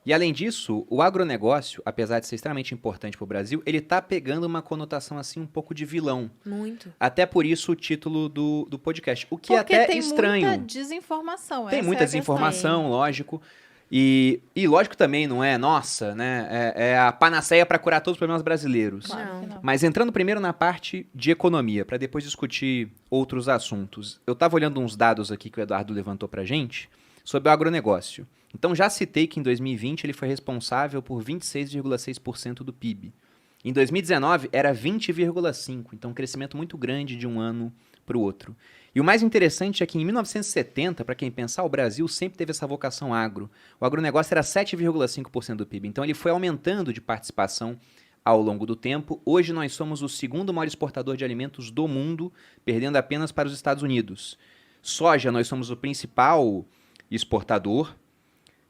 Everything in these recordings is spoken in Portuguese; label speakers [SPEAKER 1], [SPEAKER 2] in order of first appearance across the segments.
[SPEAKER 1] E além disso, o agronegócio, apesar de ser extremamente importante para o Brasil, ele está pegando uma conotação assim um pouco de vilão.
[SPEAKER 2] Muito.
[SPEAKER 1] Até por isso o título do podcast. O que é
[SPEAKER 3] Porque
[SPEAKER 1] até
[SPEAKER 3] tem muita
[SPEAKER 1] estranho.
[SPEAKER 3] desinformação,
[SPEAKER 1] Tem
[SPEAKER 3] essa é
[SPEAKER 1] muita
[SPEAKER 3] a questão.
[SPEAKER 1] desinformação, lógico. E lógico também, não é, nossa, né? É a panaceia para curar todos os problemas brasileiros.
[SPEAKER 3] Claro que
[SPEAKER 2] Não.
[SPEAKER 3] não.
[SPEAKER 1] Mas entrando primeiro na parte de economia, para depois discutir outros assuntos. Eu estava olhando uns dados aqui que o Eduardo levantou para gente sobre o agronegócio. Então já citei que em 2020 ele foi responsável por 26,6% do PIB. Em 2019 era 20,5%, então um crescimento muito grande de um ano para o outro. E o mais interessante é que em 1970, para quem pensar, o Brasil sempre teve essa vocação agro. O agronegócio era 7,5% do PIB, então ele foi aumentando de participação ao longo do tempo. Hoje nós somos o segundo maior exportador de alimentos do mundo, perdendo apenas para os Estados Unidos. Soja, nós somos o principal exportador.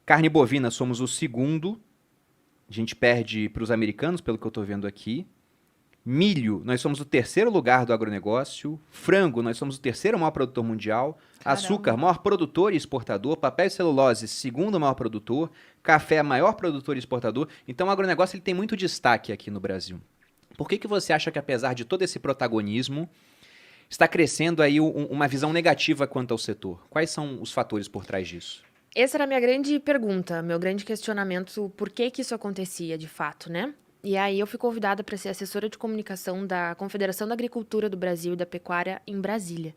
[SPEAKER 1] Carne bovina, somos o segundo. A gente perde para os americanos, pelo que eu estou vendo aqui. Milho, nós somos o terceiro lugar do agronegócio. Frango, nós somos o terceiro maior produtor mundial.
[SPEAKER 3] Caramba.
[SPEAKER 1] Açúcar, maior produtor e exportador. Papel e celulose, segundo maior produtor. Café, maior produtor e exportador. Então o agronegócio ele tem muito destaque aqui no Brasil. Por que você acha que, apesar de todo esse protagonismo, está crescendo aí uma visão negativa quanto ao setor? Quais são os fatores por trás disso?
[SPEAKER 2] Essa era a minha grande pergunta, meu grande questionamento, por que que isso acontecia de fato, né? E aí eu fui convidada para ser assessora de comunicação da Confederação da Agricultura do Brasil e da Pecuária em Brasília.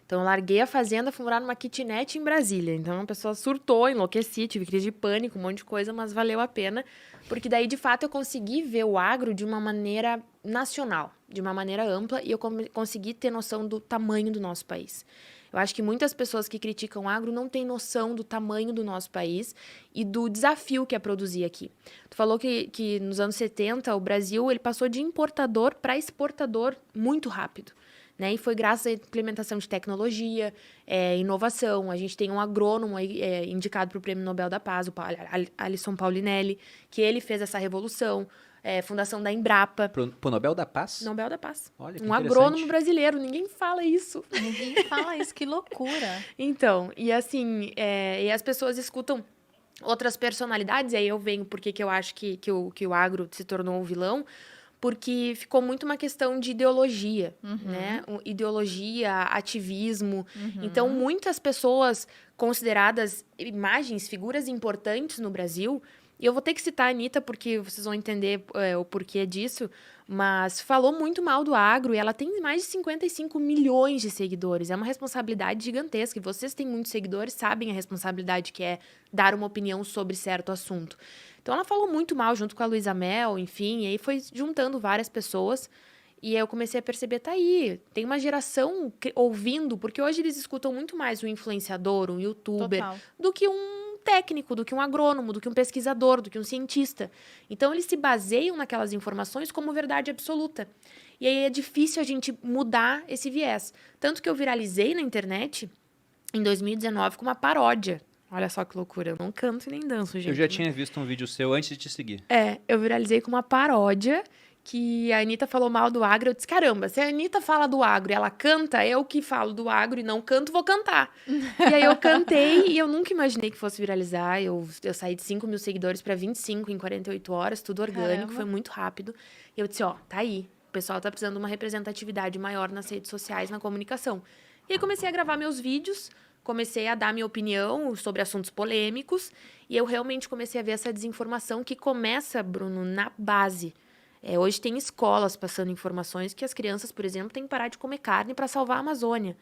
[SPEAKER 2] Então eu larguei a fazenda, fui morar numa kitnet em Brasília. Então a pessoa surtou, enlouqueci, tive crise de pânico, um monte de coisa, mas valeu a pena, porque daí de fato eu consegui ver o agro de uma maneira nacional, de uma maneira ampla, e eu consegui ter noção do tamanho do nosso país. Eu acho que muitas pessoas que criticam o agro não têm noção do tamanho do nosso país e do desafio que é produzir aqui. Tu falou que nos anos 70 o Brasil ele passou de importador para exportador muito rápido. Né? E foi graças à implementação de tecnologia, inovação. A gente tem um agrônomo indicado para o Prêmio Nobel da Paz, o Alisson Paulinelli, que ele fez essa revolução. Fundação da Embrapa.
[SPEAKER 1] Pro Nobel da Paz?
[SPEAKER 2] Nobel da Paz.
[SPEAKER 1] Olha, que
[SPEAKER 2] um
[SPEAKER 1] interessante.
[SPEAKER 2] agrônomo brasileiro, ninguém fala isso.
[SPEAKER 3] Ninguém fala isso, que loucura.
[SPEAKER 2] Então, e assim, e as pessoas escutam outras personalidades, e aí eu venho porque que eu acho que o agro se tornou um vilão, porque ficou muito uma questão de ideologia, né? Ideologia, ativismo. Então, muitas pessoas consideradas imagens, figuras importantes no Brasil, e eu vou ter que citar a Anitta, porque vocês vão entender o porquê disso, mas falou muito mal do agro e ela tem mais de 55 milhões de seguidores. É uma responsabilidade gigantesca. E vocês têm muitos seguidores, sabem a responsabilidade que é dar uma opinião sobre certo assunto. Então, ela falou muito mal junto com a Luísa Mel, enfim, e aí foi juntando várias pessoas. E aí eu comecei a perceber, tá aí, tem uma geração ouvindo, porque hoje eles escutam muito mais um influenciador, um youtuber,
[SPEAKER 3] Total.
[SPEAKER 2] do que um técnico, do que um agrônomo, do que um pesquisador, do que um cientista. Então, eles se baseiam naquelas informações como verdade absoluta. E aí é difícil a gente mudar esse viés. Tanto que eu viralizei na internet em 2019 com uma paródia. Olha só que loucura, eu não canto e nem danço, gente.
[SPEAKER 1] Eu já tinha visto um vídeo seu antes de te seguir.
[SPEAKER 2] Eu viralizei com uma paródia que a Anitta falou mal do agro. Eu disse, caramba, se a Anitta fala do agro e ela canta, eu que falo do agro e não canto, vou cantar. E aí eu cantei e eu nunca imaginei que fosse viralizar. Eu saí de 5 mil seguidores para 25 em 48 horas, tudo orgânico,
[SPEAKER 3] Caramba.
[SPEAKER 2] foi muito rápido. E eu disse, ó, tá aí. O pessoal tá precisando de uma representatividade maior nas redes sociais, na comunicação. E aí comecei a gravar meus vídeos, comecei a dar minha opinião sobre assuntos polêmicos, e eu realmente comecei a ver essa desinformação que começa, Bruno, na base. Hoje tem escolas passando informações que as crianças, por exemplo, têm que parar de comer carne para salvar a Amazônia.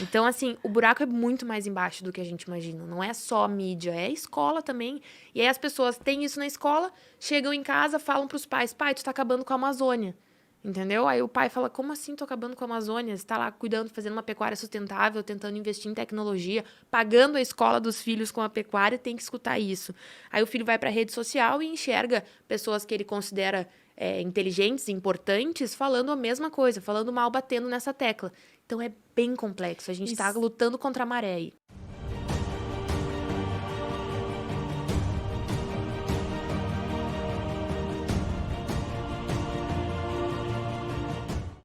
[SPEAKER 2] Então, assim, o buraco é muito mais embaixo do que a gente imagina. Não é só a mídia, é a escola também. E aí as pessoas têm isso na escola, chegam em casa, falam pros pais, pai, tu tá acabando com a Amazônia. Entendeu? Aí o pai fala, como assim tô acabando com a Amazônia? Você tá lá cuidando, fazendo uma pecuária sustentável, tentando investir em tecnologia, pagando a escola dos filhos com a pecuária, tem que escutar isso. Aí o filho vai pra rede social e enxerga pessoas que ele considera inteligentes, importantes, falando a mesma coisa, falando mal, batendo nessa tecla. Então é bem complexo, a gente tá lutando contra a maré aí.